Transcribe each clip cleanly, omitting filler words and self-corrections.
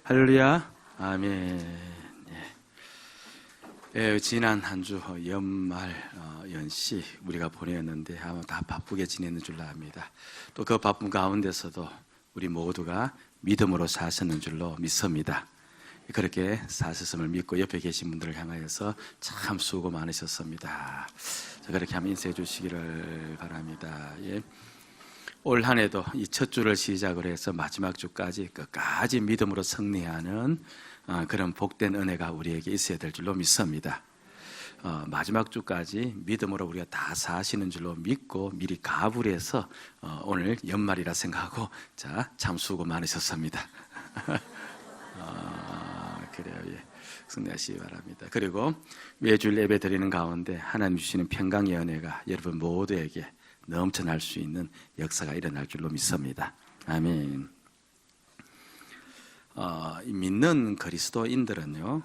할렐루야. 아멘. 지난 한 주 연말 연시 우리가 보냈는데 아마 다 바쁘게 지냈는 줄로 압니다. 또 그 바쁜 가운데서도 우리 모두가 믿음으로 사셨는 줄로 믿습니다. 그렇게 사셨음을 믿고 옆에 계신 분들을 향하여서 참 수고 많으셨습니다. 그렇게 한번 인사해 주시기를 바랍니다. 올 한 해도 이 첫 주를 시작으로 해서 마지막 주까지 끝까지 믿음으로 승리하는 그런 복된 은혜가 우리에게 있어야 될 줄로 믿습니다. 마지막 주까지 믿음으로 우리가 다 사시는 줄로 믿고 미리 가불 해서 오늘 연말이라 생각하고 참 수고 많으셨습니다. 그래요. 승리하시기 바랍니다. 그리고 매주일 예배 드리는 가운데 하나님 주시는 평강의 은혜가 여러분 모두에게 넘쳐날 수 있는 역사가 일어날 줄로 믿습니다. 아멘. 믿는 그리스도인들은요,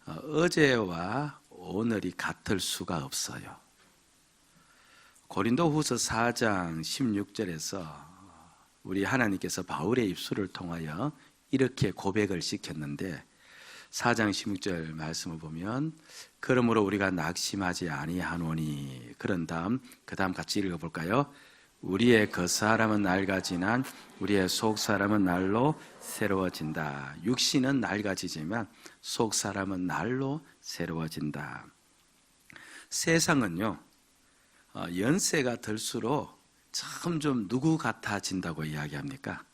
어제와 오늘이 같을 수가 없어요. 고린도후서 4장 16절에서 우리 하나님께서 바울의 입술을 통하여 이렇게 고백을 시켰는데 4장 16절 말씀을 보면 그러므로 우리가 낙심하지 아니하노니 그런 다음 그 다음 같이 읽어볼까요? 우리의 겉사람은 낡아지나 우리의 속사람은 날로 새로워진다. 육신은 낡아지지만 속사람은 날로 새로워진다. 세상은요, 연세가 들수록 참 누구 같아진다고 이야기합니까?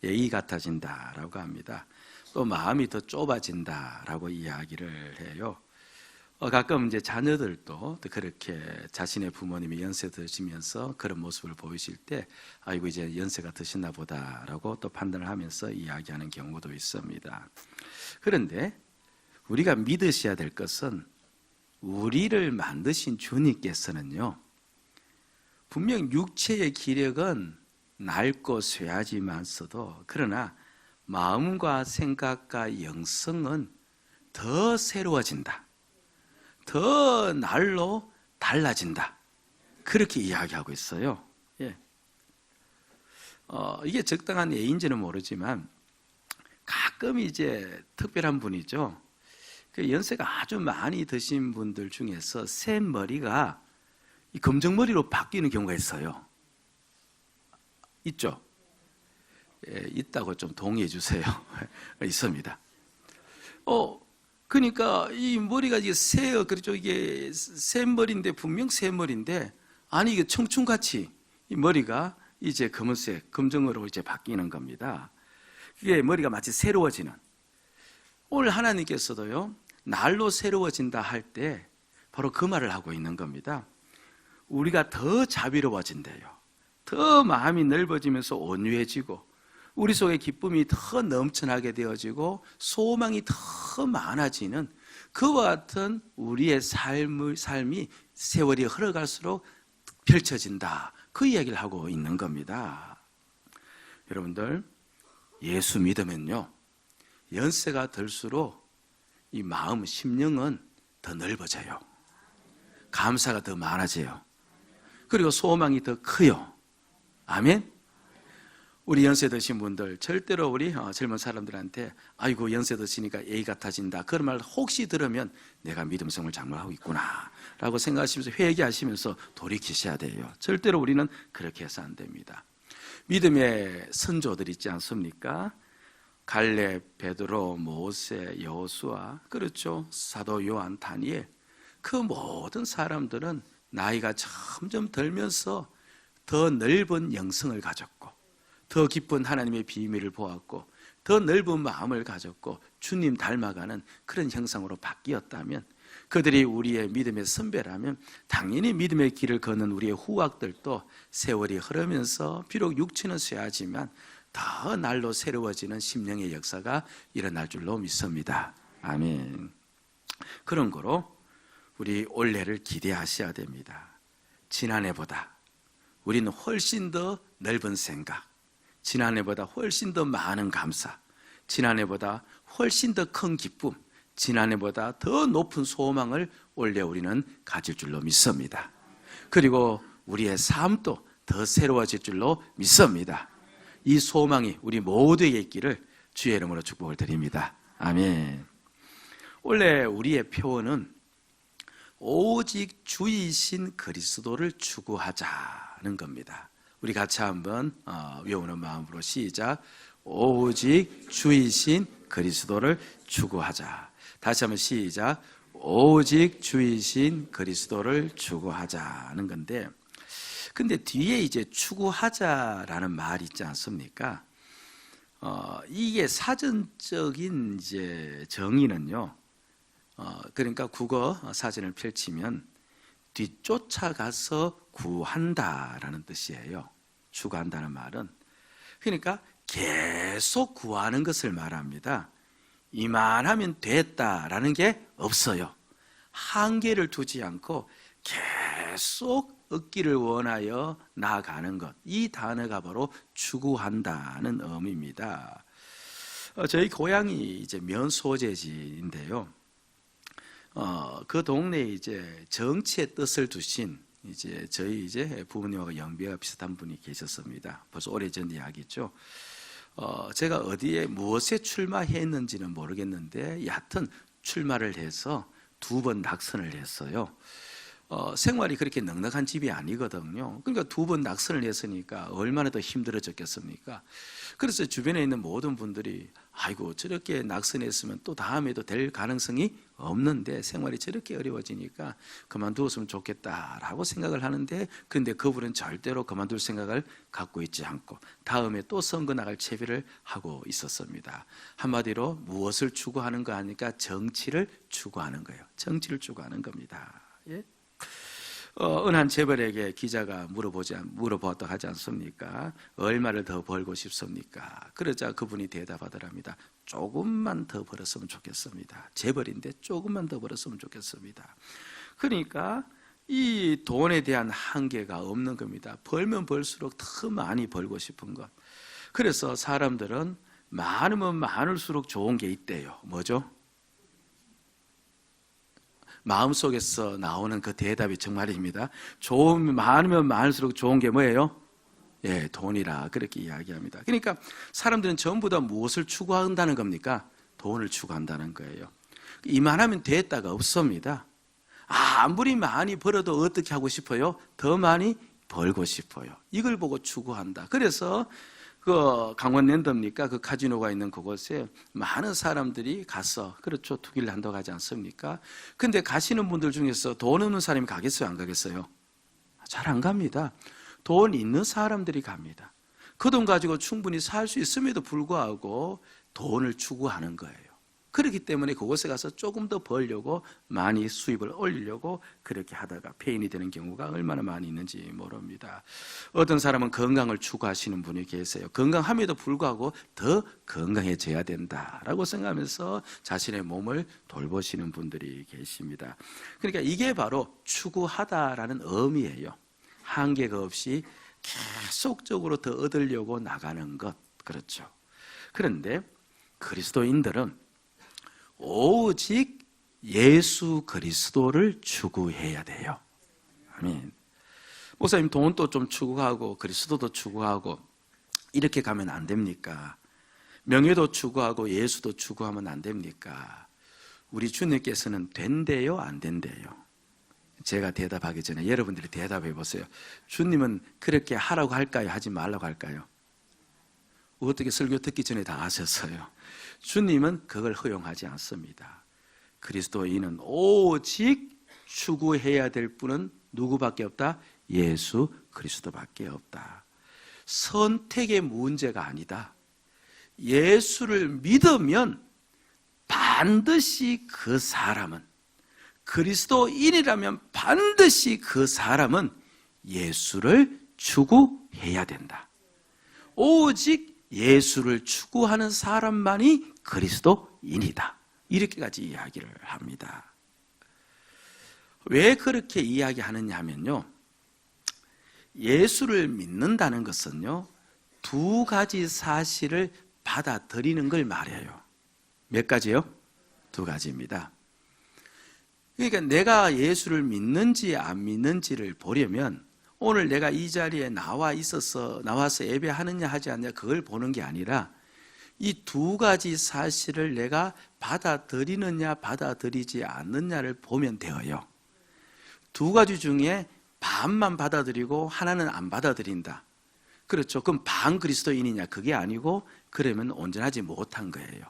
예의 같아진다라고 합니다. 또 마음이 더 좁아진다라고 이야기를 해요. 가끔 이제 자녀들도 그렇게 자신의 부모님이 연세 드시면서 그런 모습을 보이실 때 아이고 이제 연세가 드시나 보다라고 또 판단을 하면서 이야기하는 경우도 있습니다. 그런데 우리가 믿으셔야 될 것은 우리를 만드신 주님께서는요, 분명 육체의 기력은 낡고 쇠하지만서도 그러나 마음과 생각과 영성은 더 새로워진다. 더 날로 달라진다. 그렇게 이야기하고 있어요. 이게 적당한 예인지는 모르지만 가끔 이제 특별한 분이죠. 그 연세가 아주 많이 드신 분들 중에서 새 머리가 검정머리로 바뀌는 경우가 있어요. 있죠? 있다고 좀 동의해 주세요. 있습니다. 그러니까 이 머리가 이게 그렇죠. 이게 새 머리인데 분명 새 머리인데 아니 이게 청춘같이 이 머리가 이제 검은색, 검정으로 이제 바뀌는 겁니다. 이게 머리가 마치 새로워지는. 오늘 하나님께서도요, 날로 새로워진다 할 때 바로 그 말을 하고 있는 겁니다. 우리가 더 자비로워진대요. 더 마음이 넓어지면서 온유해지고 우리 속에 기쁨이 더 넘쳐나게 되어지고 소망이 더 많아지는 그와 같은 우리의 삶이 세월이 흘러갈수록 펼쳐진다. 그 이야기를 하고 있는 겁니다. 여러분들, 예수 믿으면요, 연세가 들수록 이 마음, 심령은 더 넓어져요. 감사가 더 많아져요. 그리고 소망이 더 커요. 아멘? 우리 연세 드신 분들 절대로 우리 젊은 사람들한테 아이고 연세 드시니까 예의 같아진다 그런 말 혹시 들으면 내가 믿음성을 잘못하고 있구나 라고 생각하시면서 회개하시면서 돌이키셔야 돼요. 절대로 우리는 그렇게 해서 안 됩니다. 믿음의 선조들 있지 않습니까? 갈렙, 베드로, 모세, 여호수아, 그렇죠, 사도 요한, 다니엘, 그 모든 사람들은 나이가 점점 들면서 더 넓은 영성을 가졌고 더 깊은 하나님의 비밀을 보았고 더 넓은 마음을 가졌고 주님 닮아가는 그런 형상으로 바뀌었다면 그들이 우리의 믿음의 선배라면 당연히 믿음의 길을 걷는 우리의 후학들도 세월이 흐르면서 비록 육체는 쇠하지만 더 날로 새로워지는 심령의 역사가 일어날 줄로 믿습니다. 아멘. 그런 거로 우리 올해를 기대하셔야 됩니다. 지난해보다 우리는 훨씬 더 넓은 생각, 지난해보다 훨씬 더 많은 감사, 지난해보다 훨씬 더 큰 기쁨, 지난해보다 더 높은 소망을 올해 우리는 가질 줄로 믿습니다. 그리고 우리의 삶도 더 새로워질 줄로 믿습니다. 이 소망이 우리 모두에게 있기를 주의 이름으로 축복을 드립니다. 아멘. 원래 우리의 표현은 오직 주이신 그리스도를 추구하자는 겁니다. 우리 같이 한번 외우는 마음으로 시작. 오직 주이신 그리스도를 추구하자. 다시 한번 시작. 오직 주이신 그리스도를 추구하자는 건데, 근데 뒤에 이제 추구하자라는 말이 있지 않습니까? 이게 사전적인 이제 정의는요. 그러니까 국어 사전을 펼치면 뒤쫓아가서 구한다라는 뜻이에요. 추구한다는 말은. 그러니까 계속 구하는 것을 말합니다. 이만하면 됐다라는 게 없어요. 한계를 두지 않고 계속 얻기를 원하여 나아가는 것. 이 단어가 바로 추구한다는 의미입니다. 저희 고향이 이제 면 소재지인데요. 그 동네에 이제 정치의 뜻을 두신 이제 저희 이제 부모님하고 연배가 비슷한 분이 계셨습니다. 벌써 오래전 이야기죠. 제가 어디에 무엇에 출마했는지는 모르겠는데 여하튼 출마를 해서 2번 낙선을 했어요. 생활이 그렇게 넉넉한 집이 아니거든요. 그러니까 2번 낙선을 했으니까 얼마나 더 힘들어졌겠습니까? 그래서 주변에 있는 모든 분들이 아이고 저렇게 낙선했으면 또 다음에도 될 가능성이 없는데 생활이 저렇게 어려워지니까 그만두었으면 좋겠다라고 생각을 하는데, 그런데 그분은 절대로 그만둘 생각을 갖고 있지 않고 다음에 또 선거 나갈 채비를 하고 있었습니다. 한마디로 무엇을 추구하는가 하니까 정치를 추구하는 거예요. 정치를 추구하는 겁니다. 예? 어느 한 재벌에게 기자가 물어보았다고 하지 않습니까? 얼마를 더 벌고 싶습니까? 그러자 그분이 대답하더랍니다. 조금만 더 벌었으면 좋겠습니다. 재벌인데 조금만 더 벌었으면 좋겠습니다. 그러니까 이 돈에 대한 한계가 없는 겁니다. 벌면 벌수록 더 많이 벌고 싶은 것. 그래서 사람들은 많으면 많을수록 좋은 게 있대요. 뭐죠? 마음속에서 나오는 그 대답이 정말입니다. 많으면 많을수록 좋은 게 뭐예요? 예, 돈이라 그렇게 이야기합니다. 그러니까 사람들은 전부 다 무엇을 추구한다는 겁니까? 돈을 추구한다는 거예요. 이만하면 됐다가 없습니다. 아무리 많이 벌어도 어떻게 하고 싶어요? 더 많이 벌고 싶어요. 이걸 보고 추구한다. 그래서 그 강원랜드입니까? 그 카지노가 있는 그곳에 많은 사람들이 가서, 그렇죠, 투기를 한다고 하지 않습니까? 근데 가시는 분들 중에서 돈 없는 사람이 가겠어요, 안 가겠어요? 잘 안 갑니다. 돈 있는 사람들이 갑니다. 그 돈 가지고 충분히 살 수 있음에도 불구하고 돈을 추구하는 거예요. 그렇기 때문에 그곳에 가서 조금 더 벌려고, 많이 수입을 올리려고 그렇게 하다가 폐인이 되는 경우가 얼마나 많이 있는지 모릅니다. 어떤 사람은 건강을 추구하시는 분이 계세요. 건강함에도 불구하고 더 건강해져야 된다라고 생각하면서 자신의 몸을 돌보시는 분들이 계십니다. 그러니까 이게 바로 추구하다라는 의미예요. 한계가 없이 계속적으로 더 얻으려고 나가는 것, 그렇죠. 그런데 그리스도인들은 오직 예수 그리스도를 추구해야 돼요. 아멘. 목사님, 돈도 좀 추구하고 그리스도도 추구하고 이렇게 가면 안 됩니까? 명예도 추구하고 예수도 추구하면 안 됩니까? 우리 주님께서는 된대요, 안 된대요? 제가 대답하기 전에 여러분들이 대답해 보세요. 주님은 그렇게 하라고 할까요? 하지 말라고 할까요? 어떻게 설교 듣기 전에 다 아셨어요? 주님은 그걸 허용하지 않습니다. 그리스도인은 오직 추구해야 될 분은 누구밖에 없다? 예수 그리스도밖에 없다. 선택의 문제가 아니다. 예수를 믿으면 반드시 그 사람은, 그리스도인이라면 반드시 그 사람은 예수를 추구해야 된다. 오직 예수를 추구하는 사람만이 그리스도인이다. 이렇게까지 이야기를 합니다. 왜 그렇게 이야기하느냐 하면요, 예수를 믿는다는 것은요 2가지 사실을 받아들이는 걸 말해요. 몇 가지요? 2가지입니다. 그러니까 내가 예수를 믿는지 안 믿는지를 보려면 오늘 내가 이 자리에 나와서 예배하느냐 하지 않느냐 그걸 보는 게 아니라 이 두 가지 사실을 내가 받아들이느냐 받아들이지 않느냐를 보면 되어요. 두 가지 중에 반만 받아들이고 하나는 안 받아들인다. 그렇죠. 그럼 반 그리스도인이냐? 그게 아니고 그러면 온전하지 못한 거예요.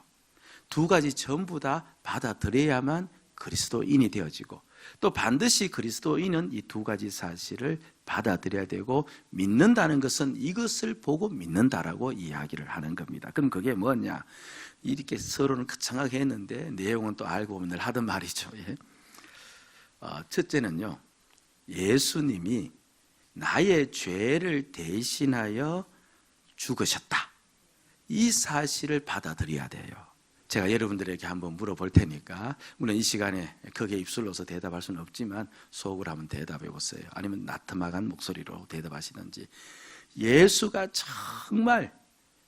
두 가지 전부 다 받아들여야만 그리스도인이 되어지고, 또 반드시 그리스도인은 이 두 가지 사실을 받아들여야 되고, 믿는다는 것은 이것을 보고 믿는다라고 이야기를 하는 겁니다. 그럼 그게 뭐냐? 이렇게 서로는 거창하게 했는데 내용은 또 알고 보면 늘 하던 말이죠. 예. 첫째는요, 예수님이 나의 죄를 대신하여 죽으셨다. 이 사실을 받아들여야 돼요. 제가 여러분들에게 한번 물어볼 테니까, 물론 이 시간에 거기에 입술로서 대답할 수는 없지만 속으로 한번 대답해 보세요. 아니면 나트막한 목소리로 대답하시든지. 예수가 정말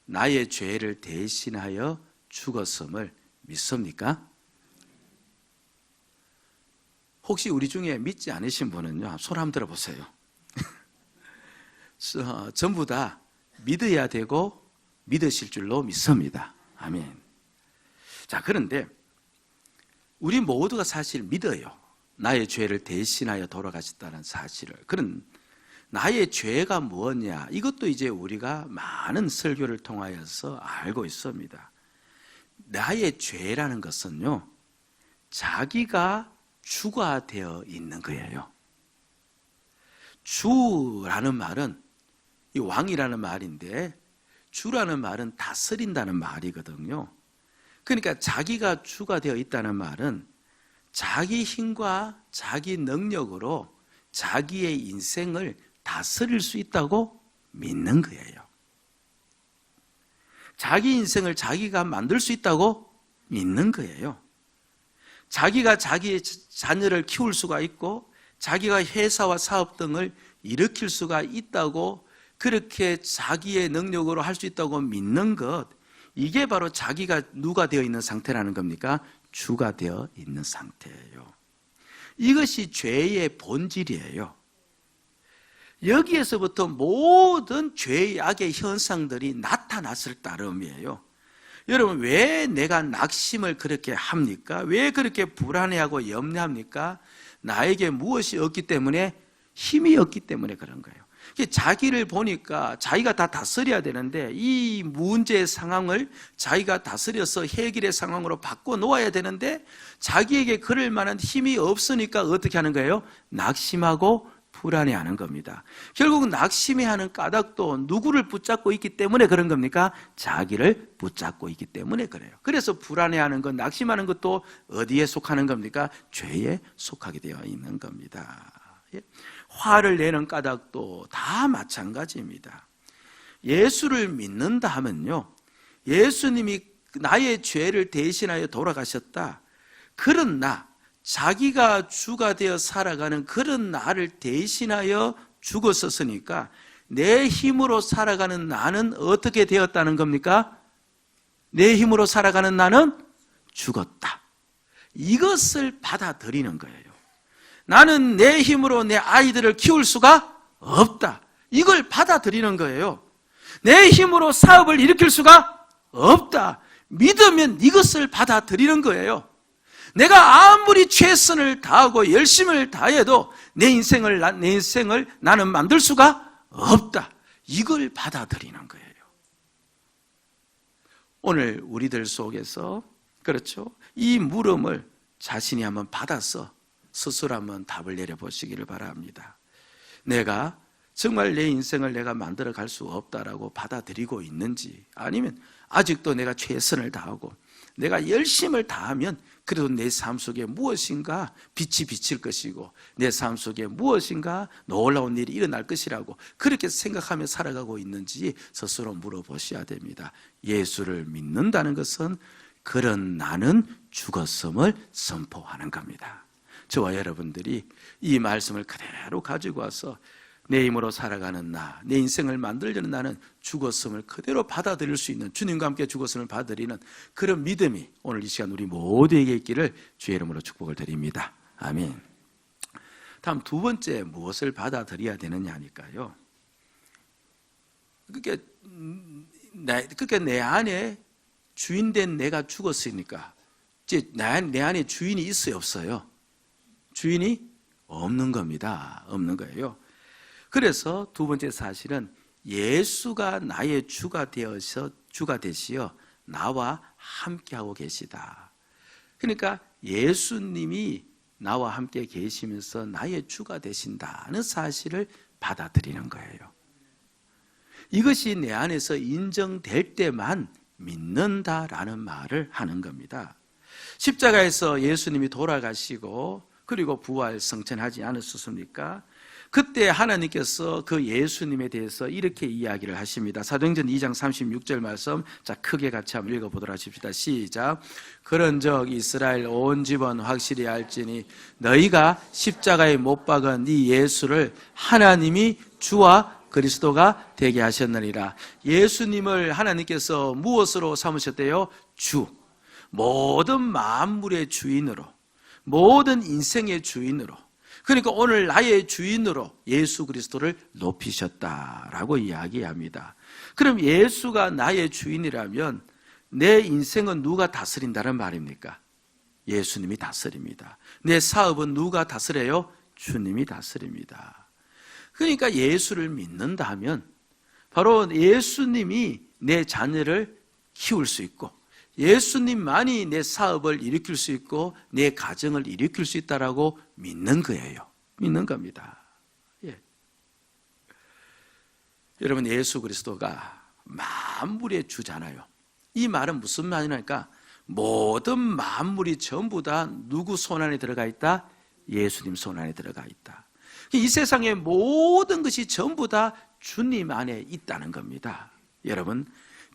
나의 죄를 대신하여 죽었음을 믿습니까? 혹시 우리 중에 믿지 않으신 분은요, 손 한번 들어보세요. 전부 다 믿어야 되고 믿으실 줄로 믿습니다. 아멘. 자, 그런데 우리 모두가 사실 믿어요. 나의 죄를 대신하여 돌아가셨다는 사실을. 그런 나의 죄가 뭐냐, 이것도 이제 우리가 많은 설교를 통하여서 알고 있습니다. 나의 죄라는 것은요, 자기가 주가 되어 있는 거예요. 주라는 말은 이 왕이라는 말인데, 주라는 말은 다스린다는 말이거든요. 그러니까 자기가 주가 되어 있다는 말은 자기 힘과 자기 능력으로 자기의 인생을 다스릴 수 있다고 믿는 거예요. 자기 인생을 자기가 만들 수 있다고 믿는 거예요. 자기가 자기의 자녀를 키울 수가 있고 자기가 회사와 사업 등을 일으킬 수가 있다고, 그렇게 자기의 능력으로 할 수 있다고 믿는 것, 이게 바로 자기가 누가 되어 있는 상태라는 겁니까? 주가 되어 있는 상태예요. 이것이 죄의 본질이에요. 여기에서부터 모든 죄의 악의 현상들이 나타났을 따름이에요. 여러분, 왜 내가 낙심을 그렇게 합니까? 왜 그렇게 불안해하고 염려합니까? 나에게 무엇이 없기 때문에, 힘이 없기 때문에 그런 거예요. 자기를 보니까 자기가 다 다스려야 되는데, 이 문제의 상황을 자기가 다스려서 해결의 상황으로 바꿔놓아야 되는데, 자기에게 그럴 만한 힘이 없으니까 어떻게 하는 거예요? 낙심하고 불안해하는 겁니다. 결국 낙심해하는 까닭도 누구를 붙잡고 있기 때문에 그런 겁니까? 자기를 붙잡고 있기 때문에 그래요. 그래서 불안해하는 것, 낙심하는 것도 어디에 속하는 겁니까? 죄에 속하게 되어 있는 겁니다. 화를 내는 까닭도 다 마찬가지입니다. 예수를 믿는다 하면요, 예수님이 나의 죄를 대신하여 돌아가셨다, 그런 나, 자기가 주가 되어 살아가는 그런 나를 대신하여 죽었었으니까 내 힘으로 살아가는 나는 어떻게 되었다는 겁니까? 내 힘으로 살아가는 나는 죽었다. 이것을 받아들이는 거예요. 나는 내 힘으로 내 아이들을 키울 수가 없다. 이걸 받아들이는 거예요. 내 힘으로 사업을 일으킬 수가 없다. 믿으면 이것을 받아들이는 거예요. 내가 아무리 최선을 다하고 열심을 다해도 내 인생을 나는 만들 수가 없다. 이걸 받아들이는 거예요. 오늘 우리들 속에서, 그렇죠, 이 물음을 자신이 한번 받아서 스스로 한번 답을 내려보시기를 바랍니다. 내가 정말 내 인생을 내가 만들어 갈 수 없다라고 받아들이고 있는지, 아니면 아직도 내가 최선을 다하고 내가 열심을 다하면 그래도 내 삶 속에 무엇인가 빛이 비칠 것이고 내 삶 속에 무엇인가 놀라운 일이 일어날 것이라고 그렇게 생각하며 살아가고 있는지 스스로 물어보셔야 됩니다. 예수를 믿는다는 것은 그런 나는 죽었음을 선포하는 겁니다. 저와 여러분들이 이 말씀을 그대로 가지고 와서 내 힘으로 살아가는 나, 내 인생을 만들려는 나는 죽었음을 그대로 받아들일 수 있는, 주님과 함께 죽었음을 받아들이는 그런 믿음이 오늘 이 시간 우리 모두에게 있기를 주의 이름으로 축복을 드립니다. 아멘. 다음 두 번째, 무엇을 받아들여야 되느냐 하니까요, 그게 내 안에 주인된 내가 죽었으니까 이제 내 안에 주인이 있어요, 없어요? 주인이 없는 겁니다. 없는 거예요. 그래서 두 번째 사실은 예수가 나의 주가 되시어 나와 함께하고 계시다. 그러니까 예수님이 나와 함께 계시면서 나의 주가 되신다는 사실을 받아들이는 거예요. 이것이 내 안에서 인정될 때만 믿는다라는 말을 하는 겁니다. 십자가에서 예수님이 돌아가시고 그리고 부활 성천하지 않으셨습니까? 그때 하나님께서 그 예수님에 대해서 이렇게 이야기를 하십니다. 사도행전 2장 36절 말씀, 자 크게 같이 한번 읽어보도록 하십시다. 시작. 그런즉 이스라엘 온 집은 확실히 알지니 너희가 십자가에 못 박은 이 예수를 하나님이 주와 그리스도가 되게 하셨느니라. 예수님을 하나님께서 무엇으로 삼으셨대요? 주. 모든 만물의 주인으로, 모든 인생의 주인으로, 그러니까 오늘 나의 주인으로 예수 그리스도를 높이셨다라고 이야기합니다. 그럼 예수가 나의 주인이라면 내 인생은 누가 다스린다는 말입니까? 예수님이 다스립니다. 내 사업은 누가 다스려요? 주님이 다스립니다. 그러니까 예수를 믿는다 하면 바로 예수님이 내 자녀를 키울 수 있고 예수님만이 내 사업을 일으킬 수 있고 내 가정을 일으킬 수 있다라고 믿는 거예요. 믿는 겁니다. 예. 여러분, 예수 그리스도가 만물의 주잖아요. 이 말은 무슨 말이냐니까 모든 만물이 전부 다 누구 손 안에 들어가 있다? 예수님 손 안에 들어가 있다. 이 세상의 모든 것이 전부 다 주님 안에 있다는 겁니다. 여러분,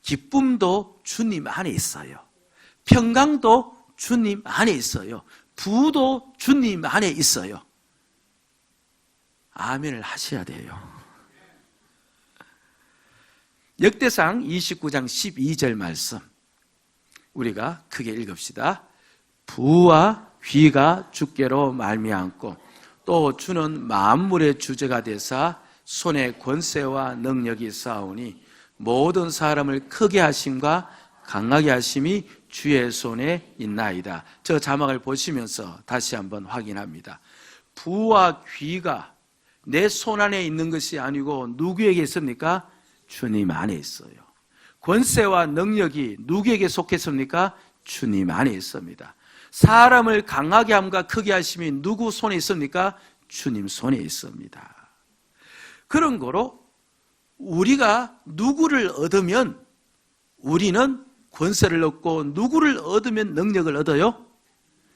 기쁨도 주님 안에 있어요. 평강도 주님 안에 있어요. 부도 주님 안에 있어요. 아멘을 하셔야 돼요. 역대상 29장 12절 말씀 우리가 크게 읽읍시다. 부와 귀가 주께로 말미암고 또 주는 만물의 주제가 되사 손에 권세와 능력이 있사오니 모든 사람을 크게 하심과 강하게 하심이 주의 손에 있나이다. 저 자막을 보시면서 다시 한번 확인합니다. 부와 귀가 내 손 안에 있는 것이 아니고 누구에게 있습니까? 주님 안에 있어요. 권세와 능력이 누구에게 속했습니까? 주님 안에 있습니다. 사람을 강하게 함과 크게 하심이 누구 손에 있습니까? 주님 손에 있습니다. 그런 거로 우리가 누구를 얻으면 우리는 권세를 얻고 누구를 얻으면 능력을 얻어요?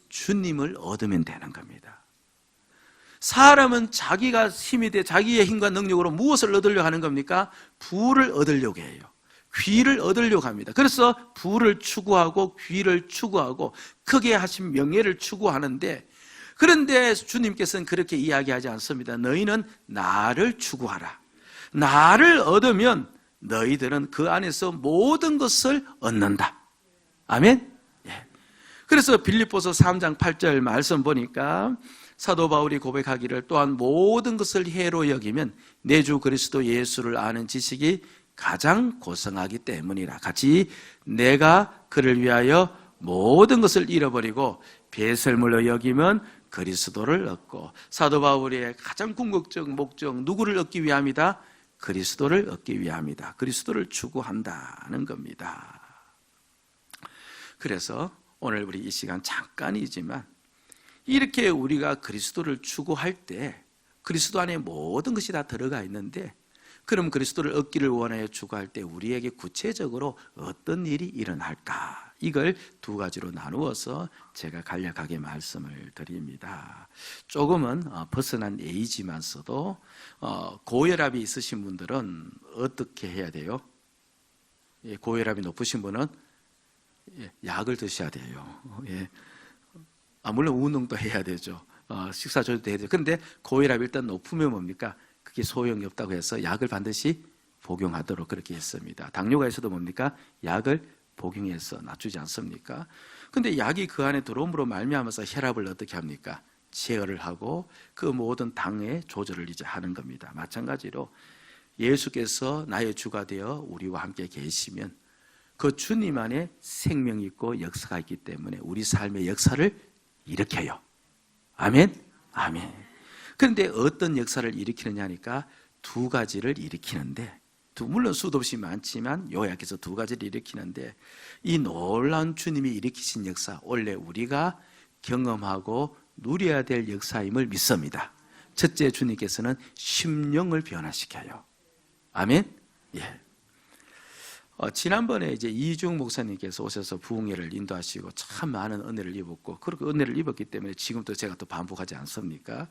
주님을 얻으면 되는 겁니다. 사람은 자기가 힘이 돼 자기의 힘과 능력으로 무엇을 얻으려고 하는 겁니까? 부를 얻으려고 해요. 귀를 얻으려고 합니다. 그래서 부를 추구하고 귀를 추구하고 크게 하신 명예를 추구하는데 그런데 주님께서는 그렇게 이야기하지 않습니다. 너희는 나를 추구하라. 나를 얻으면 너희들은 그 안에서 모든 것을 얻는다. 아멘? 예. 그래서 빌립보서 3장 8절 말씀 보니까 사도 바울이 고백하기를 또한 모든 것을 해로 여기면 내 주 그리스도 예수를 아는 지식이 가장 고성하기 때문이라. 같이 내가 그를 위하여 모든 것을 잃어버리고 배설물로 여기면 그리스도를 얻고 사도 바울의 가장 궁극적 목적 누구를 얻기 위함이다? 그리스도를 얻기 위함이다. 그리스도를 추구한다는 겁니다. 그래서 오늘 우리 이 시간 잠깐이지만 이렇게 우리가 그리스도를 추구할 때 그리스도 안에 모든 것이 다 들어가 있는데 그럼 그리스도를 얻기를 원하여 추구할 때 우리에게 구체적으로 어떤 일이 일어날까? 이걸 두 가지로 나누어서 제가 간략하게 말씀을 드립니다. 조금은 벗어난 예이지만서도 고혈압이 있으신 분들은 어떻게 해야 돼요? 고혈압이 높으신 분은 약을 드셔야 돼요. 물론 운동도 해야 되죠. 식사 조절도 해야 되죠. 그런데 고혈압이 일단 높으면 뭡니까? 그게 소용이 없다고 해서 약을 반드시 복용하도록 그렇게 했습니다. 당뇨가 있어도 뭡니까? 약을 복용해서 낮추지 않습니까? 근데 약이 그 안에 들어옴으로 말미암아서 혈압을 어떻게 합니까? 제어를 하고 그 모든 당의 조절을 이제 하는 겁니다. 마찬가지로 예수께서 나의 주가 되어 우리와 함께 계시면 그 주님 안에 생명이 있고 역사가 있기 때문에 우리 삶의 역사를 일으켜요. 아멘? 아멘. 그런데 어떤 역사를 일으키느냐 하니까 두 가지를 일으키는데, 물론 수도 없이 많지만 요약해서 두 가지를 일으키는데, 이 놀라운 주님이 일으키신 역사, 원래 우리가 경험하고 누려야 될 역사임을 믿습니다. 첫째, 주님께서는 심령을 변화시켜요. 아멘? 예. 지난번에 이제 이중 목사님께서 오셔서 부흥회를 인도하시고 참 많은 은혜를 입었고, 그렇게 은혜를 입었기 때문에 지금도 제가 또 반복하지 않습니까?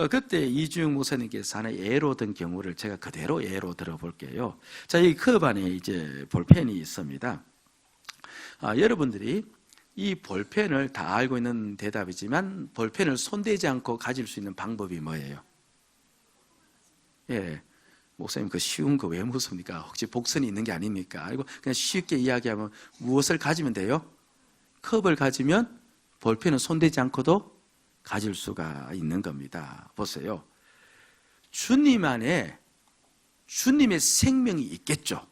그때 이중 목사님께서 하나 예로 든 경우를 제가 그대로 예로 들어볼게요. 자, 이 컵 안에 이제 볼펜이 있습니다. 여러분들이 이 볼펜을 다 알고 있는 대답이지만 볼펜을 손대지 않고 가질 수 있는 방법이 뭐예요? 예. 목사님, 그 쉬운 거 왜 묻습니까? 혹시 복선이 있는 게 아닙니까? 아니고 그냥 쉽게 이야기하면 무엇을 가지면 돼요? 컵을 가지면 볼펜은 손대지 않고도 가질 수가 있는 겁니다. 보세요. 주님 안에 주님의 생명이 있겠죠?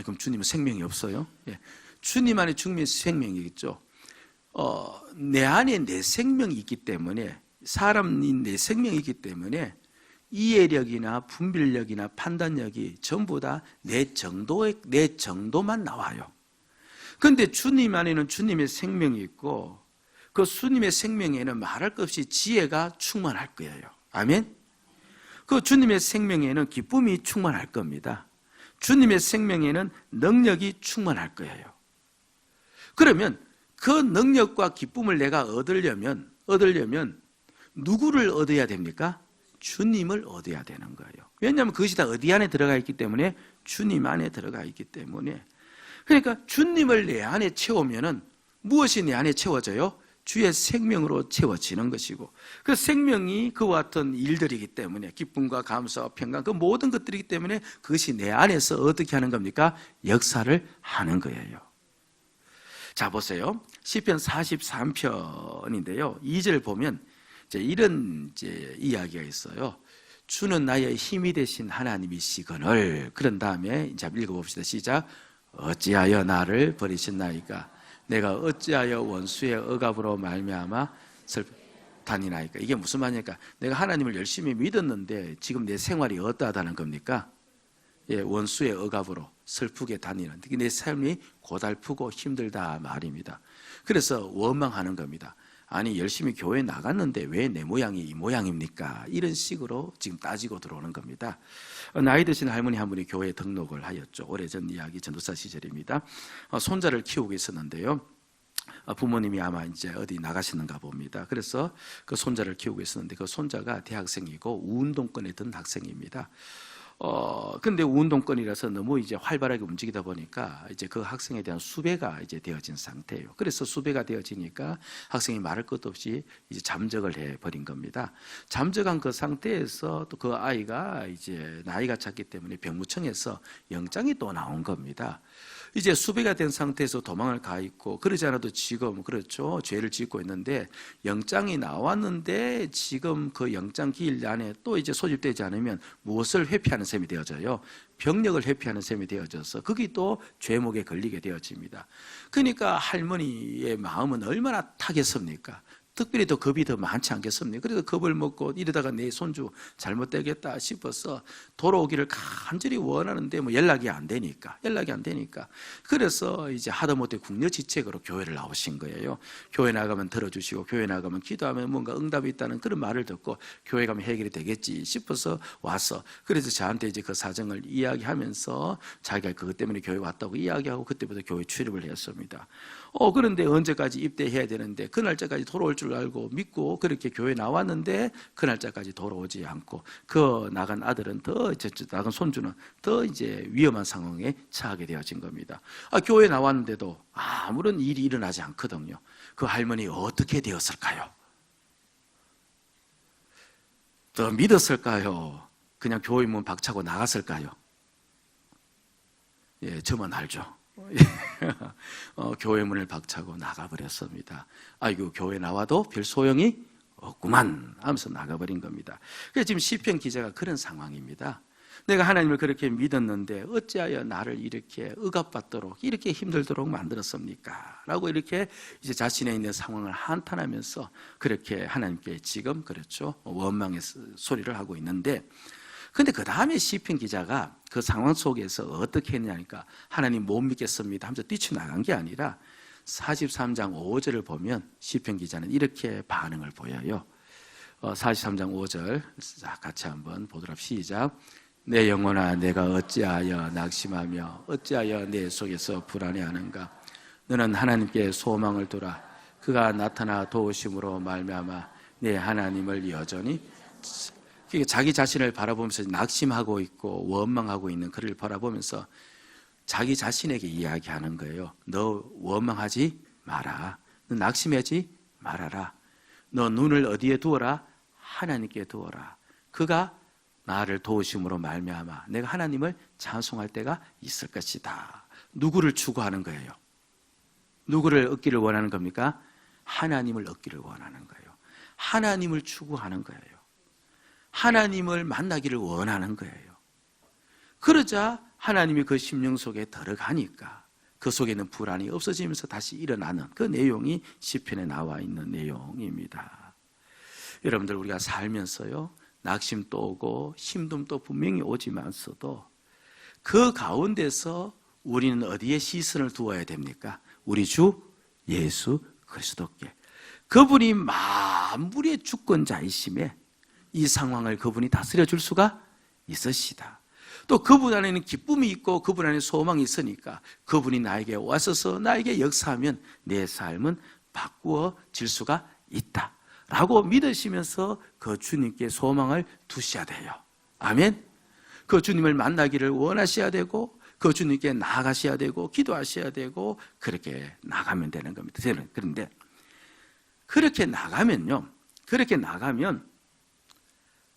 그럼 주님은 생명이 없어요? 예. 주님 안에 주님의 생명이 있죠. 내 안에 내 생명이 있기 때문에, 사람이 내 생명이 있기 때문에 이해력이나 분별력이나 판단력이 전부 다 내 정도만 나와요. 그런데 주님 안에는 주님의 생명이 있고, 그 주님의 생명에는 말할 것 없이 지혜가 충만할 거예요. 아멘? 그 주님의 생명에는 기쁨이 충만할 겁니다. 주님의 생명에는 능력이 충만할 거예요. 그러면 그 능력과 기쁨을 내가 얻으려면 누구를 얻어야 됩니까? 주님을 얻어야 되는 거예요. 왜냐하면 그것이 다 어디 안에 들어가 있기 때문에, 주님 안에 들어가 있기 때문에. 그러니까 주님을 내 안에 채우면은 무엇이 내 안에 채워져요? 주의 생명으로 채워지는 것이고, 그 생명이 그와 같은 일들이기 때문에, 기쁨과 감사와 평강, 그 모든 것들이기 때문에 그것이 내 안에서 어떻게 하는 겁니까? 역사를 하는 거예요. 자, 보세요. 시편 43편인데요. 2절 보면 이런 이야기가 있어요. 주는 나의 힘이 되신 하나님이시거늘. 그런 다음에 이제 읽어봅시다. 시작. 어찌하여 나를 버리셨나이까? 내가 어찌하여 원수의 억압으로 말미암아 다니나이까? 이게 무슨 말입니까? 내가 하나님을 열심히 믿었는데 지금 내 생활이 어떠하다는 겁니까? 예, 원수의 억압으로 슬프게 다니는, 내 삶이 고달프고 힘들다 말입니다. 그래서 원망하는 겁니다. 아니, 열심히 교회 나갔는데 왜 내 모양이 이 모양입니까? 이런 식으로 지금 따지고 들어오는 겁니다. 나이 드신 할머니 한 분이 교회에 등록을 하였죠. 오래전 이야기, 전도사 시절입니다. 손자를 키우고 있었는데요. 부모님이 아마 이제 어디 나가시는가 봅니다. 그래서 그 손자를 키우고 있었는데, 그 손자가 대학생이고 운동권에 든 학생입니다. 근데 운동권이라서 너무 이제 활발하게 움직이다 보니까 이제 그 학생에 대한 수배가 이제 되어진 상태예요. 그래서 수배가 되어지니까 학생이 말할 것도 없이 이제 잠적을 해버린 겁니다. 잠적한 그 상태에서 또 그 아이가 이제 나이가 찼기 때문에 병무청에서 영장이 또 나온 겁니다. 이제 수배가 된 상태에서 도망을 가 있고, 그러지 않아도 지금 그렇죠, 죄를 짓고 있는데 영장이 나왔는데 지금 그 영장 기일 안에 또 이제 소집되지 않으면 무엇을 회피하는 셈이 되어져요? 병력을 회피하는 셈이 되어져서 거기 또 죄목에 걸리게 되어집니다. 그러니까 할머니의 마음은 얼마나 타겠습니까? 특별히 더 겁이 더 많지 않겠습니까? 그래서 겁을 먹고 이러다가 내 손주 잘못되겠다 싶어서 돌아오기를 간절히 원하는데 연락이 안 되니까. 그래서 이제 하다못해 궁여지책으로 교회를 나오신 거예요. 교회 나가면 들어주시고, 교회 나가면 기도하면 뭔가 응답이 있다는 그런 말을 듣고 교회 가면 해결이 되겠지 싶어서 와서, 그래서 저한테 이제 그 사정을 이야기하면서 자기가 그것 때문에 교회 왔다고 이야기하고 그때부터 교회 출입을 했습니다. 그런데 언제까지 입대해야 되는데 그 날짜까지 돌아올 줄 알고 믿고 그렇게 교회 나왔는데 그 날짜까지 돌아오지 않고, 그 나간 아들은 나간 손주는 더 이제 위험한 상황에 처하게 되어진 겁니다. 교회 나왔는데도 아무런 일이 일어나지 않거든요. 그 할머니 어떻게 되었을까요? 더 믿었을까요? 그냥 교회 문 박차고 나갔을까요? 예, 저만 알죠. 교회 문을 박차고 나가버렸습니다. 아이고, 교회 나와도 별 소용이 없구만 하면서 나가버린 겁니다. 그래서 지금 시편 기자가 그런 상황입니다. 내가 하나님을 그렇게 믿었는데 어찌하여 나를 이렇게 억압받도록 이렇게 힘들도록 만들었습니까? 라고 이렇게 이제 자신의 있는 상황을 한탄하면서 그렇게 하나님께 지금 그렇죠 원망의 소리를 하고 있는데, 근데 그 다음에 시편 기자가 그 상황 속에서 어떻게 했냐니까 하나님 못 믿겠습니다 하면서 뛰쳐나간 게 아니라 43장 5절을 보면 시편 기자는 이렇게 반응을 보여요. 43장 5절 같이 한번 보도록 시작. 내 영혼아 내가 어찌하여 낙심하며 어찌하여 내 속에서 불안해하는가. 너는 하나님께 소망을 두라. 그가 나타나 도우심으로 말미암아 내 하나님을 여전히, 자기 자신을 바라보면서 낙심하고 있고 원망하고 있는 그를 바라보면서 자기 자신에게 이야기하는 거예요. 너 원망하지 마라. 너 낙심하지 말아라. 너 눈을 어디에 두어라? 하나님께 두어라. 그가 나를 도우심으로 말미암아 내가 하나님을 찬송할 때가 있을 것이다. 누구를 추구하는 거예요? 누구를 얻기를 원하는 겁니까? 하나님을 얻기를 원하는 거예요. 하나님을 추구하는 거예요. 하나님을 만나기를 원하는 거예요. 그러자 하나님이 그 심령 속에 들어가니까 그 속에는 불안이 없어지면서 다시 일어나는 그 내용이 시편에 나와 있는 내용입니다. 여러분들, 우리가 살면서요 낙심도 오고 힘듦도 분명히 오지만서도 그 가운데서 우리는 어디에 시선을 두어야 됩니까? 우리 주 예수 그리스도께. 그분이 만물의 주권자이심에 이 상황을 그분이 다스려 줄 수가 있으시다. 또 그분 안에는 기쁨이 있고 그분 안에 소망이 있으니까 그분이 나에게 와서서 나에게 역사하면 내 삶은 바꾸어질 수가 있다 라고 믿으시면서 그 주님께 소망을 두셔야 돼요. 아멘. 그 주님을 만나기를 원하셔야 되고 그 주님께 나아가셔야 되고 기도하셔야 되고 그렇게 나가면 되는 겁니다. 그런데 그렇게 나가면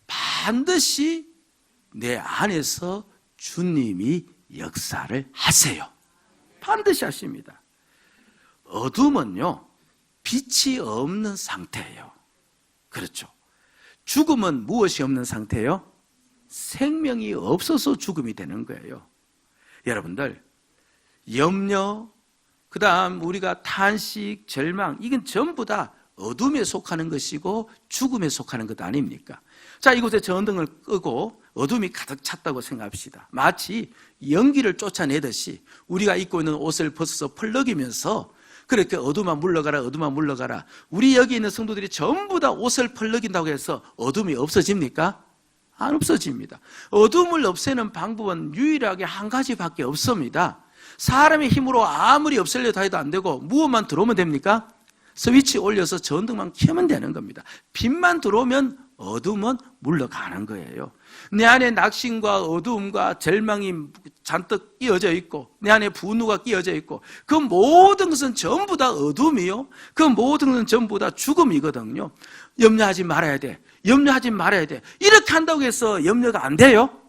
반드시 내 안에서 주님이 역사를 하세요. 반드시 하십니다. 어둠은요 빛이 없는 상태예요. 그렇죠. 죽음은 무엇이 없는 상태예요? 생명이 없어서 죽음이 되는 거예요. 여러분들, 염려, 그 다음 우리가 탄식, 절망, 이건 전부 다 어둠에 속하는 것이고 죽음에 속하는 것 아닙니까? 자, 이곳에 전등을 끄고 어둠이 가득 찼다고 생각합시다. 마치 연기를 쫓아내듯이 우리가 입고 있는 옷을 벗어서 펄럭이면서 그렇게 어둠아 물러가라, 어둠아 물러가라. 우리 여기 있는 성도들이 전부 다 옷을 펄럭인다고 해서 어둠이 없어집니까? 안 없어집니다. 어둠을 없애는 방법은 유일하게 한 가지밖에 없습니다. 사람의 힘으로 아무리 없애려고 해도 안 되고 무엇만 들어오면 됩니까? 스위치 올려서 전등만 켜면 되는 겁니다. 빛만 들어오면 어둠은 물러가는 거예요. 내 안에 낙심과 어두움과 절망이 잔뜩 끼어져 있고 내 안에 분노가 끼어져 있고 그 모든 것은 전부 다 어둠이요, 그 모든 것은 전부 다 죽음이거든요. 염려하지 말아야 돼, 염려하지 말아야 돼, 이렇게 한다고 해서 염려가 안 돼요?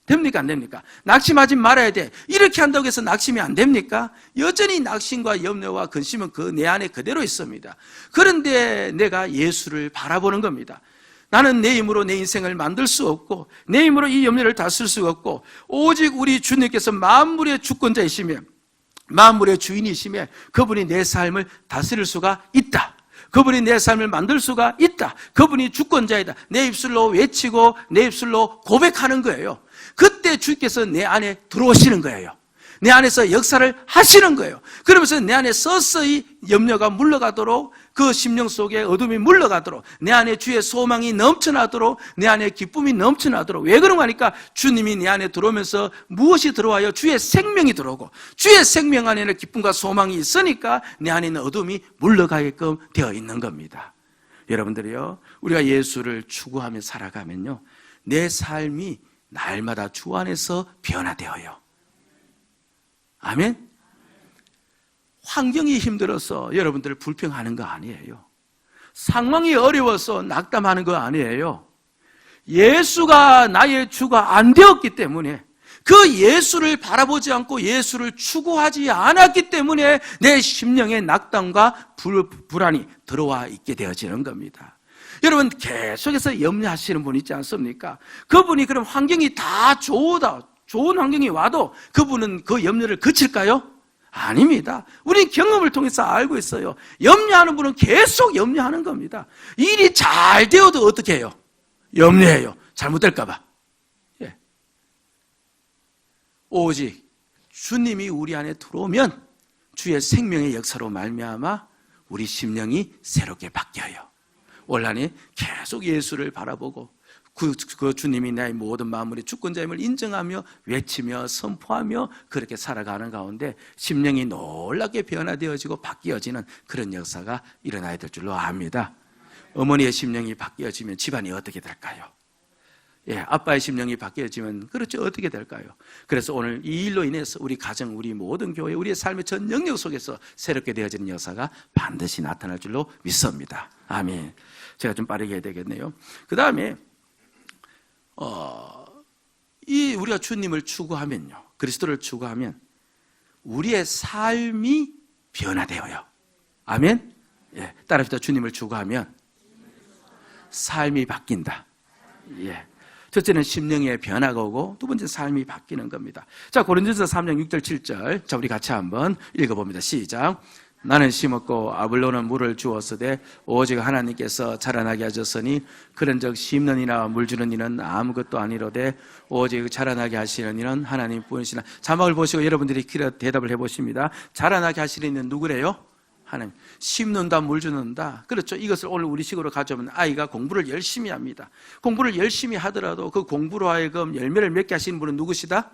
됩니까? 안 됩니까? 낙심하지 말아야 돼, 이렇게 한다고 해서 낙심이 안 됩니까? 여전히 낙심과 염려와 근심은 그 내 안에 그대로 있습니다. 그런데 내가 예수를 바라보는 겁니다. 나는 내 힘으로 내 인생을 만들 수 없고 내 힘으로 이 염려를 다스릴 수 없고 오직 우리 주님께서 만물의 주권자이시며 만물의 주인이시며 그분이 내 삶을 다스릴 수가 있다. 그분이 내 삶을 만들 수가 있다. 그분이 주권자이다. 내 입술로 외치고 내 입술로 고백하는 거예요. 그때 주께서 내 안에 들어오시는 거예요. 내 안에서 역사를 하시는 거예요. 그러면서 내 안에 서서히 염려가 물러가도록, 그 심령 속에 어둠이 물러가도록, 내 안에 주의 소망이 넘쳐나도록, 내 안에 기쁨이 넘쳐나도록. 왜 그런가 하니까 주님이 내 안에 들어오면서 무엇이 들어와요? 주의 생명이 들어오고 주의 생명 안에는 기쁨과 소망이 있으니까 내 안에 있는 어둠이 물러가게끔 되어 있는 겁니다. 여러분들이요, 우리가 예수를 추구하며 살아가면요 내 삶이 날마다 주 안에서 변화되어요. 아멘? 환경이 힘들어서 여러분들 불평하는 거 아니에요. 상황이 어려워서 낙담하는 거 아니에요. 예수가 나의 주가 안 되었기 때문에, 그 예수를 바라보지 않고 예수를 추구하지 않았기 때문에 내 심령에 낙담과 불안이 들어와 있게 되어지는 겁니다. 여러분 계속해서 염려하시는 분 있지 않습니까? 그분이 그럼 환경이 다 좋은 환경이 와도 그분은 그 염려를 그칠까요? 아닙니다. 우리는 경험을 통해서 알고 있어요. 염려하는 분은 계속 염려하는 겁니다. 일이 잘 되어도 어떻게 해요? 염려해요. 잘못될까 봐. 예. 오직 주님이 우리 안에 들어오면 주의 생명의 역사로 말미암아 우리 심령이 새롭게 바뀌어요. 온란히 계속 예수를 바라보고 그 주님이 나의 모든 만물의 주권자임을 인정하며 외치며 선포하며 그렇게 살아가는 가운데 심령이 놀랍게 변화되어지고 바뀌어지는 그런 역사가 일어나야 될 줄로 압니다. 어머니의 심령이 바뀌어지면 집안이 어떻게 될까요? 예, 아빠의 심령이 바뀌어지면 그렇죠, 어떻게 될까요? 그래서 오늘 이 일로 인해서 우리 가정, 우리 모든 교회, 우리의 삶의 전 영역 속에서 새롭게 되어지는 역사가 반드시 나타날 줄로 믿습니다. 아멘. 제가 좀 빠르게 해야 되겠네요. 그 다음에 우리가 주님을 추구하면요, 그리스도를 추구하면 우리의 삶이 변화되어요. 아멘. 예, 따라합시다. 주님을 추구하면 삶이 바뀐다. 예. 첫째는 심령의 변화가 오고 두 번째는 삶이 바뀌는 겁니다. 자, 고린도전서 3장 6절 7절. 자, 우리 같이 한번 읽어봅니다. 시작. 나는 심었고 아볼로는 물을 주었으되 오직 하나님께서 자라나게 하셨으니 그런즉 심는 이나 물 주는 이는 아무것도 아니로되 오직 자라나게 하시는 이는 하나님뿐이시라. 자막을 보시고 여러분들이 대답을 해보십니다. 자라나게 하시는 이는 누구래요? 하나님. 심는다, 물 주는다. 그렇죠. 이것을 오늘 우리식으로 가져오면 아이가 공부를 열심히 합니다. 공부를 열심히 하더라도 그 공부로 하여금 열매를 맺게 하시는 분은 누구시다?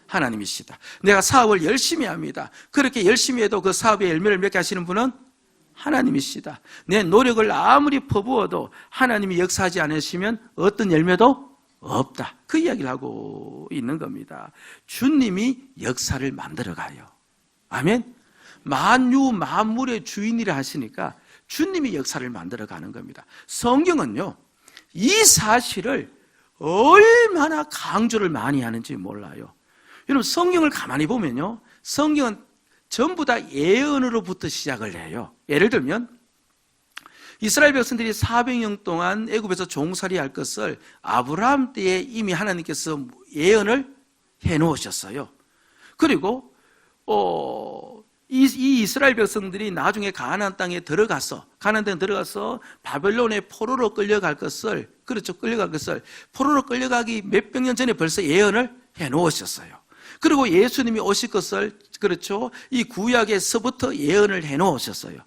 하나님이시다. 내가 사업을 열심히 합니다. 그렇게 열심히 해도 그 사업의 열매를 맺게 하시는 분은 하나님이시다. 내 노력을 아무리 퍼부어도 하나님이 역사하지 않으시면 어떤 열매도 없다. 그 이야기를 하고 있는 겁니다. 주님이 역사를 만들어가요. 아멘. 만유 만물의 주인이라 하시니까 주님이 역사를 만들어가는 겁니다. 성경은요, 이 사실을 얼마나 강조를 많이 하는지 몰라요. 여러분, 성경을 가만히 보면요, 성경은 전부 다 예언으로부터 시작을 해요. 예를 들면 이스라엘 백성들이 400년 동안 애굽에서 종살이 할 것을 아브라함 때에 이미 하나님께서 예언을 해놓으셨어요. 그리고 이 이스라엘 백성들이 나중에 가나안 땅에 들어가서 바벨론의 포로로 끌려갈 것을, 그렇죠, 끌려갈 것을 포로로 끌려가기 몇백 년 전에 벌써 예언을 해놓으셨어요. 그리고 예수님이 오실 것을, 그렇죠, 이 구약에서부터 예언을 해놓으셨어요.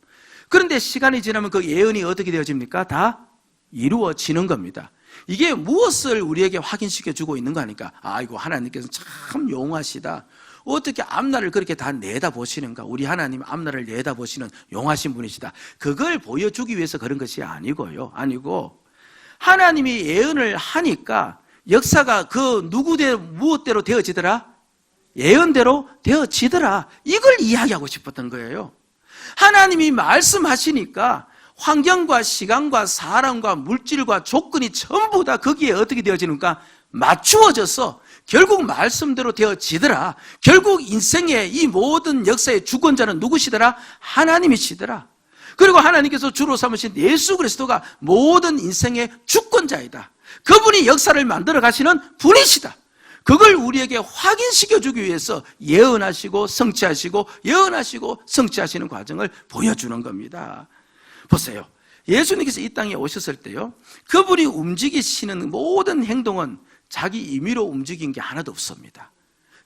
그런데 시간이 지나면 그 예언이 어떻게 되어집니까? 다 이루어지는 겁니다. 이게 무엇을 우리에게 확인시켜주고 있는 거 아닙니까? 아이고, 하나님께서 참 용하시다. 어떻게 앞날을 그렇게 다 내다보시는가? 우리 하나님 앞날을 내다보시는 용하신 분이시다. 그걸 보여주기 위해서 그런 것이 아니고요. 아니고 하나님이 예언을 하니까 역사가 그 누구대로 무엇대로 되어지더라? 예언대로 되어지더라. 이걸 이야기하고 싶었던 거예요. 하나님이 말씀하시니까 환경과 시간과 사람과 물질과 조건이 전부 다 거기에 어떻게 되어지는가? 맞추어져서 결국 말씀대로 되어지더라. 결국 인생의 이 모든 역사의 주권자는 누구시더라? 하나님이시더라. 그리고 하나님께서 주로 삼으신 예수 그리스도가 모든 인생의 주권자이다. 그분이 역사를 만들어 가시는 분이시다. 그걸 우리에게 확인시켜주기 위해서 예언하시고 성취하시고 예언하시고 성취하시는 과정을 보여주는 겁니다. 보세요. 예수님께서 이 땅에 오셨을 때요, 그분이 움직이시는 모든 행동은 자기 임의로 움직인 게 하나도 없습니다.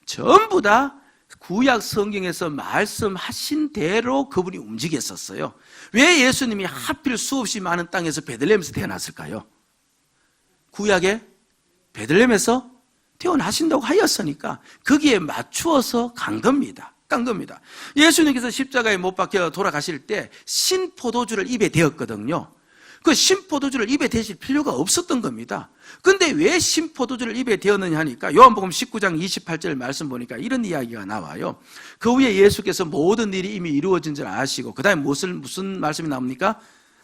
전부 다 구약 성경에서 말씀하신 대로 그분이 움직였었어요. 왜 예수님이 하필 수없이 많은 땅에서 베들레헴에서 태어났을까요? 구약에 베들레헴에서 태어나신다고 하였으니까 거기에 맞추어서 간 겁니다. 예수님께서 십자가에 못 박혀 돌아가실 때 신포도주를 입에 대었거든요. 그 신포도주를 입에 대실 필요가 없었던 겁니다. 근데 왜 신포도주를 입에 대었느냐 하니까 요한복음 19장 28절 말씀 보니까 이런 이야기가 나와요. 그 후에 예수께서 모든 일이 이미 이루어진 줄 아시고 그 다음에 무슨 말씀이 나옵니까?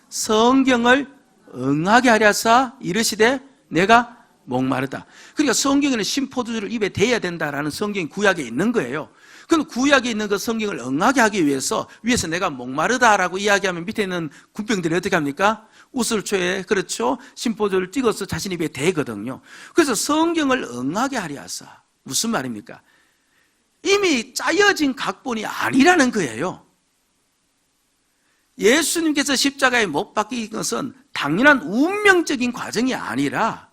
성경을 응하게 하려사 이르시되 내가 목마르다. 그러니까 성경에는 신포도주를 입에 대야 된다라는 성경이 구약에 있는 거예요. 그럼 구약에 있는 그 성경을 응하게 하기 위해서 위에서 내가 목마르다라고 이야기하면 밑에 있는 군병들이 어떻게 합니까? 우슬초에 그렇죠? 심포도를 찍어서 자신 입에 대거든요. 그래서 성경을 응하게 하려 하사. 무슨 말입니까? 이미 짜여진 각본이 아니라는 거예요. 예수님께서 십자가에 못 박힌 것은 당연한 운명적인 과정이 아니라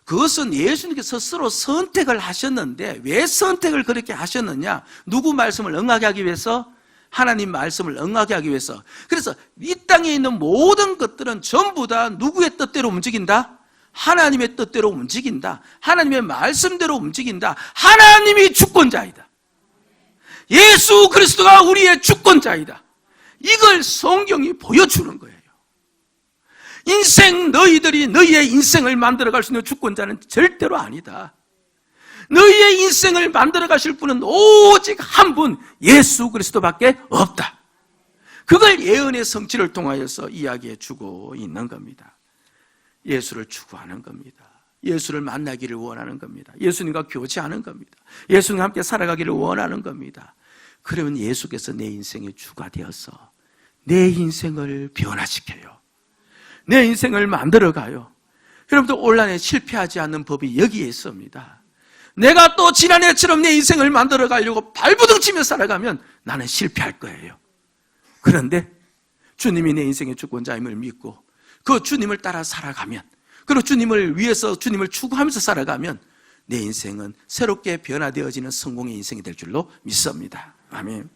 그것은 예수님께서 스스로 선택을 하셨는데 왜 선택을 그렇게 하셨느냐? 누구 말씀을 응하게 하기 위해서? 하나님 말씀을 응하게 하기 위해서. 그래서 이 땅에 있는 모든 것들은 전부 다 누구의 뜻대로 움직인다? 하나님의 뜻대로 움직인다. 하나님의 말씀대로 움직인다. 하나님이 주권자이다. 예수 그리스도가 우리의 주권자이다. 이걸 성경이 보여주는 거예요. 인생 너희들이 너희의 인생을 만들어갈 수 있는 주권자는 절대로 아니다. 너희의 인생을 만들어 가실 분은 오직 한 분 예수 그리스도밖에 없다. 그걸 예언의 성취를 통하여서 이야기해 주고 있는 겁니다. 예수를 추구하는 겁니다. 예수를 만나기를 원하는 겁니다. 예수님과 교제하는 겁니다. 예수님과 함께 살아가기를 원하는 겁니다. 그러면 예수께서 내 인생의 주가 되어서 내 인생을 변화시켜요. 내 인생을 만들어가요. 여러분들 온라인에 실패하지 않는 법이 여기에 있습니다. 내가 또 지난해처럼 내 인생을 만들어 가려고 발부둥치며 살아가면 나는 실패할 거예요. 그런데 주님이 내 인생의 주권자임을 믿고 그 주님을 따라 살아가면, 그리고 주님을 위해서 주님을 추구하면서 살아가면 내 인생은 새롭게 변화되어지는 성공의 인생이 될 줄로 믿습니다. 아멘.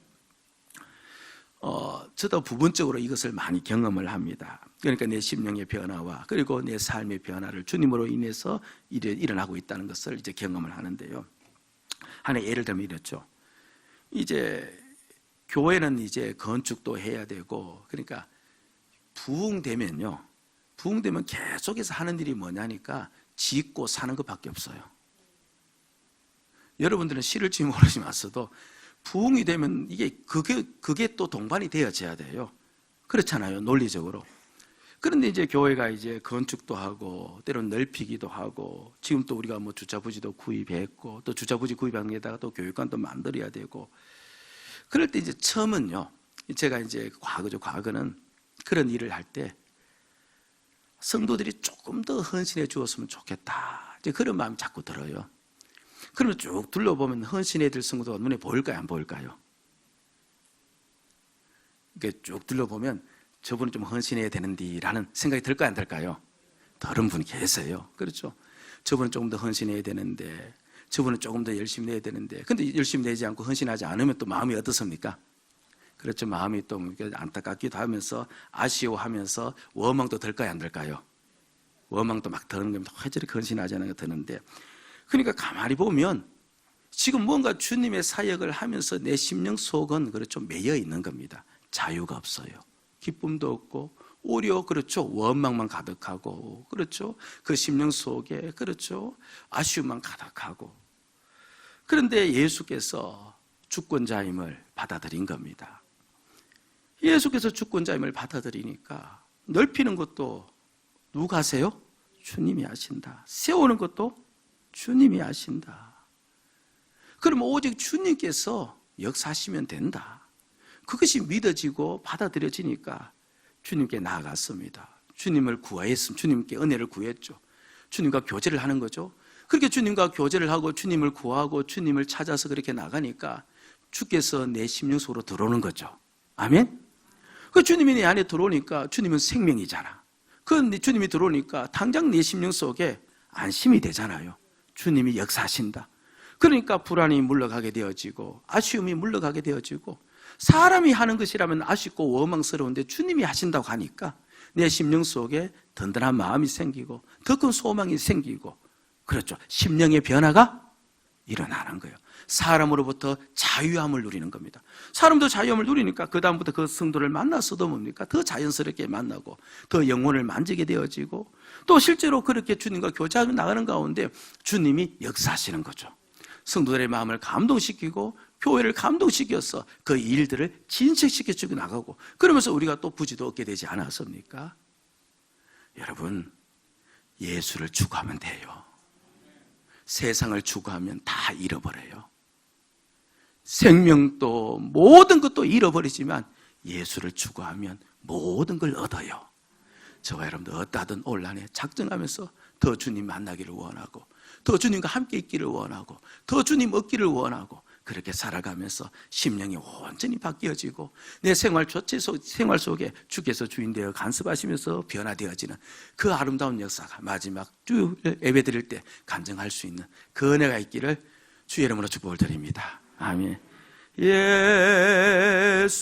저도 부분적으로 이것을 많이 경험을 합니다. 그러니까 내 심령의 변화와 그리고 내 삶의 변화를 주님으로 인해서 일어나고 있다는 것을 이제 경험을 하는데요. 하나 예를 들면 이렇죠. 이제 교회는 이제 건축도 해야 되고, 그러니까 부흥되면 계속해서 하는 일이 뭐냐니까 짓고 사는 것밖에 없어요. 여러분들은 싫을지 모르지만서도 부흥이 되면 그게 또 동반이 되어져야 돼요. 그렇잖아요, 논리적으로. 그런데 이제 교회가 이제 건축도 하고 때로는 넓히기도 하고, 지금 또 우리가 뭐 주차 부지도 구입했고, 또 주차 부지 구입한 게다가 또 교육관도 만들어야 되고, 그럴 때 이제 처음은요, 제가 이제 과거는 그런 일을 할 때 성도들이 조금 더 헌신해 주었으면 좋겠다, 이제 그런 마음이 자꾸 들어요. 그러면 쭉 둘러보면 헌신해야 될 성도가 눈에 보일까요, 안 보일까요? 이렇게 쭉 둘러보면 저분은 좀 헌신해야 되는데라는 생각이 들까요, 안 들까요? 다른 분이 계세요. 그렇죠? 저분은 조금 더 헌신해야 되는데, 저분은 조금 더 열심히 내야 되는데, 근데 열심히 내지 않고 헌신하지 않으면 또 마음이 어떻습니까? 그렇죠. 마음이 또 안타깝기도 하면서 아쉬워하면서 원망도 들까요, 안 들까요? 원망도 막 드는 겁니다. 왜 저렇게 헌신하지 않은 거 드는데. 그러니까 가만히 보면 지금 뭔가 주님의 사역을 하면서 내 심령 속은 그렇죠, 매여 있는 겁니다. 자유가 없어요. 기쁨도 없고 오히려 그렇죠, 원망만 가득하고, 그렇죠, 그 심령 속에 그렇죠, 아쉬움만 가득하고. 그런데 예수께서 주권자임을 받아들인 겁니다. 예수께서 주권자임을 받아들이니까 넓히는 것도 누가 하세요? 주님이 하신다. 세우는 것도 주님이 하신다. 그러면 오직 주님께서 역사하시면 된다. 그것이 믿어지고 받아들여지니까 주님께 나아갔습니다. 주님을 구하였으면 주님께 은혜를 구했죠. 주님과 교제를 하는 거죠. 그렇게 주님과 교제를 하고 주님을 구하고 주님을 찾아서 그렇게 나가니까 주께서 내 심령 속으로 들어오는 거죠. 아멘? 그 주님이 내 안에 들어오니까 주님은 생명이잖아. 그 주님이 들어오니까 당장 내 심령 속에 안심이 되잖아요. 주님이 역사하신다. 그러니까 불안이 물러가게 되어지고 아쉬움이 물러가게 되어지고, 사람이 하는 것이라면 아쉽고 원망스러운데 주님이 하신다고 하니까 내 심령 속에 든든한 마음이 생기고 더 큰 소망이 생기고, 그렇죠, 심령의 변화가 일어나는 거예요. 사람으로부터 자유함을 누리는 겁니다. 사람도 자유함을 누리니까 그 다음부터 그 성도를 만나서도 뭡니까? 더 자연스럽게 만나고 더 영혼을 만지게 되어지고, 또 실제로 그렇게 주님과 교제하며 나가는 가운데 주님이 역사하시는 거죠. 성도들의 마음을 감동시키고 교회를 감동시켜서 그 일들을 진척시켜주고 나가고, 그러면서 우리가 또 부지도 얻게 되지 않았습니까? 여러분, 예수를 추구하면 돼요. 세상을 추구하면 다 잃어버려요. 생명도 모든 것도 잃어버리지만 예수를 추구하면 모든 걸 얻어요. 저와 여러분들 어떠하든 올 한해 작정하면서 더 주님 만나기를 원하고, 더 주님과 함께 있기를 원하고, 더 주님 얻기를 원하고, 그렇게 살아가면서 심령이 온전히 바뀌어지고 내 생활 속에 주께서 주인 되어 간섭하시면서 변화되어지는 그 아름다운 역사가 마지막 주 예배 드릴 때 간증할 수 있는 그 은혜가 있기를 주의 이름으로 축복을 드립니다. 아멘.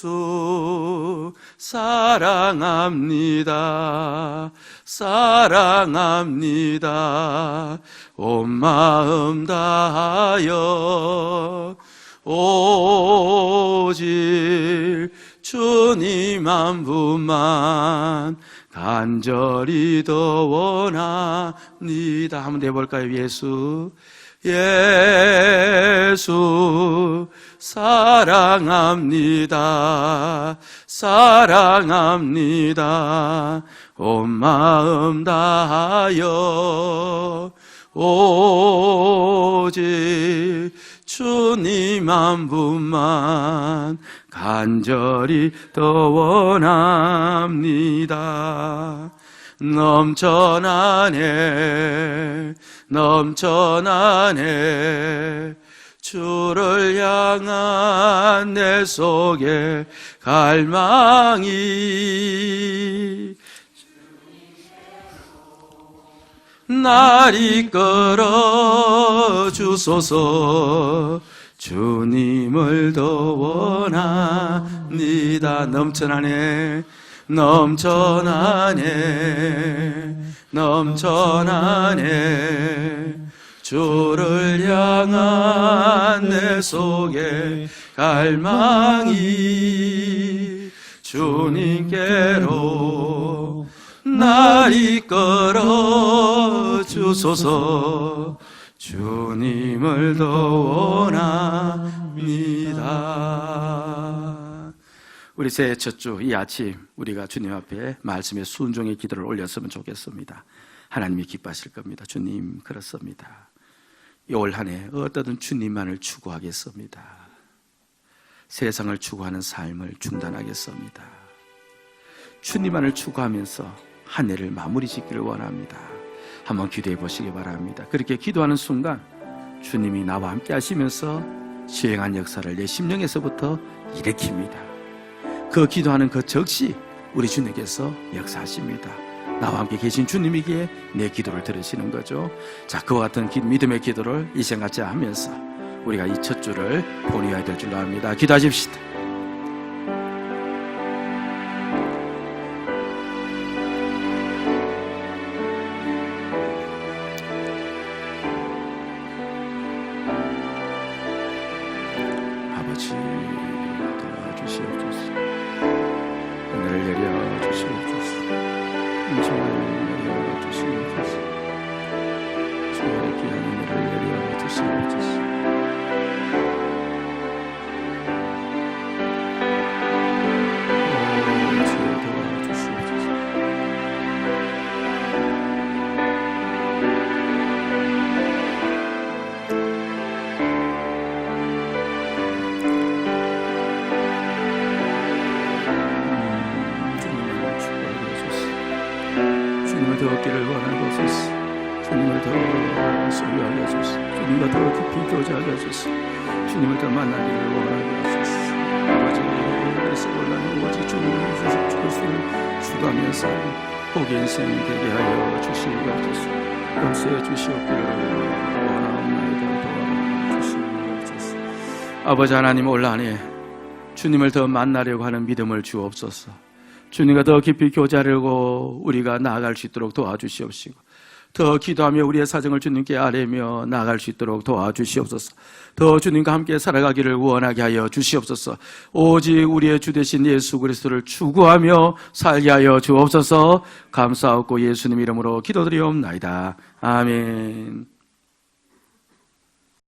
예수 사랑합니다. 사랑합니다. 온 마음 다하여 오직 주님 한 분만 간절히 더 원합니다. 한번 내볼까요? 예수 사랑합니다. 사랑합니다. 온 마음 다하여 오직 주님 한 분만 간절히 더 원합니다. 넘쳐나네 주를 향한 내 속에 갈망이 날 이끌어 주소서. 주님을 더 원합니다. 넘쳐나네 주를 향한 내 속에 갈망이 주님께로 날 이끌어 주소서. 주님을 더 원합니다. 우리 새해 첫 주 이 아침 우리가 주님 앞에 말씀의 순종의 기도를 올렸으면 좋겠습니다. 하나님이 기뻐하실 겁니다. 주님 그렇습니다. 이 올 한 해 어떠든 주님만을 추구하겠습니다. 세상을 추구하는 삶을 중단하겠습니다. 주님만을 추구하면서 한 해를 마무리 짓기를 원합니다. 한번 기도해 보시기 바랍니다. 그렇게 기도하는 순간 주님이 나와 함께 하시면서 시행한 역사를 내 심령에서부터 일으킵니다. 그 기도하는 그 즉시 우리 주님께서 역사하십니다. 나와 함께 계신 주님에게 내 기도를 들으시는 거죠. 자, 그와 같은 믿음의 기도를 이 시간같이 하면서 우리가 이 첫 주를 보내야 될 줄로 압니다. 기도하십시다. 아버지 도와주시옵소서. 은혜를 내려 주시옵소서. 은총을 내려 주시옵소서. 주의 귀한 은혜를 내려 주시옵소서. 주여 도와주시옵소서. 주님을 더 얻기를 원하옵소서. 주님을 더 소유하게 하소서. 주님과 더 깊이 교제하게 하소서. 주님을 더 만나기를 원하옵소서. 아버지, 그래서 올라는 오직 주님을 주셔서 주 그리스도를 주가면서 복의 인생 되게 하여 주시옵소서. 용서해 주시옵기를 원하옵나이다. 도와주시옵소서. 아버지 하나님, 올 한 해 주님을 더 만나려고 하는 믿음을 주옵소서. 주님과 더 깊이 교제하려고 우리가 나아갈 수 있도록 도와주시옵시고, 더 기도하며 우리의 사정을 주님께 아뢰며 나아갈 수 있도록 도와주시옵소서. 더 주님과 함께 살아가기를 원하게 하여 주시옵소서. 오직 우리의 주 되신 예수 그리스도를 추구하며 살게 하여 주옵소서. 감사하고 예수님 이름으로 기도드리옵나이다. 아멘.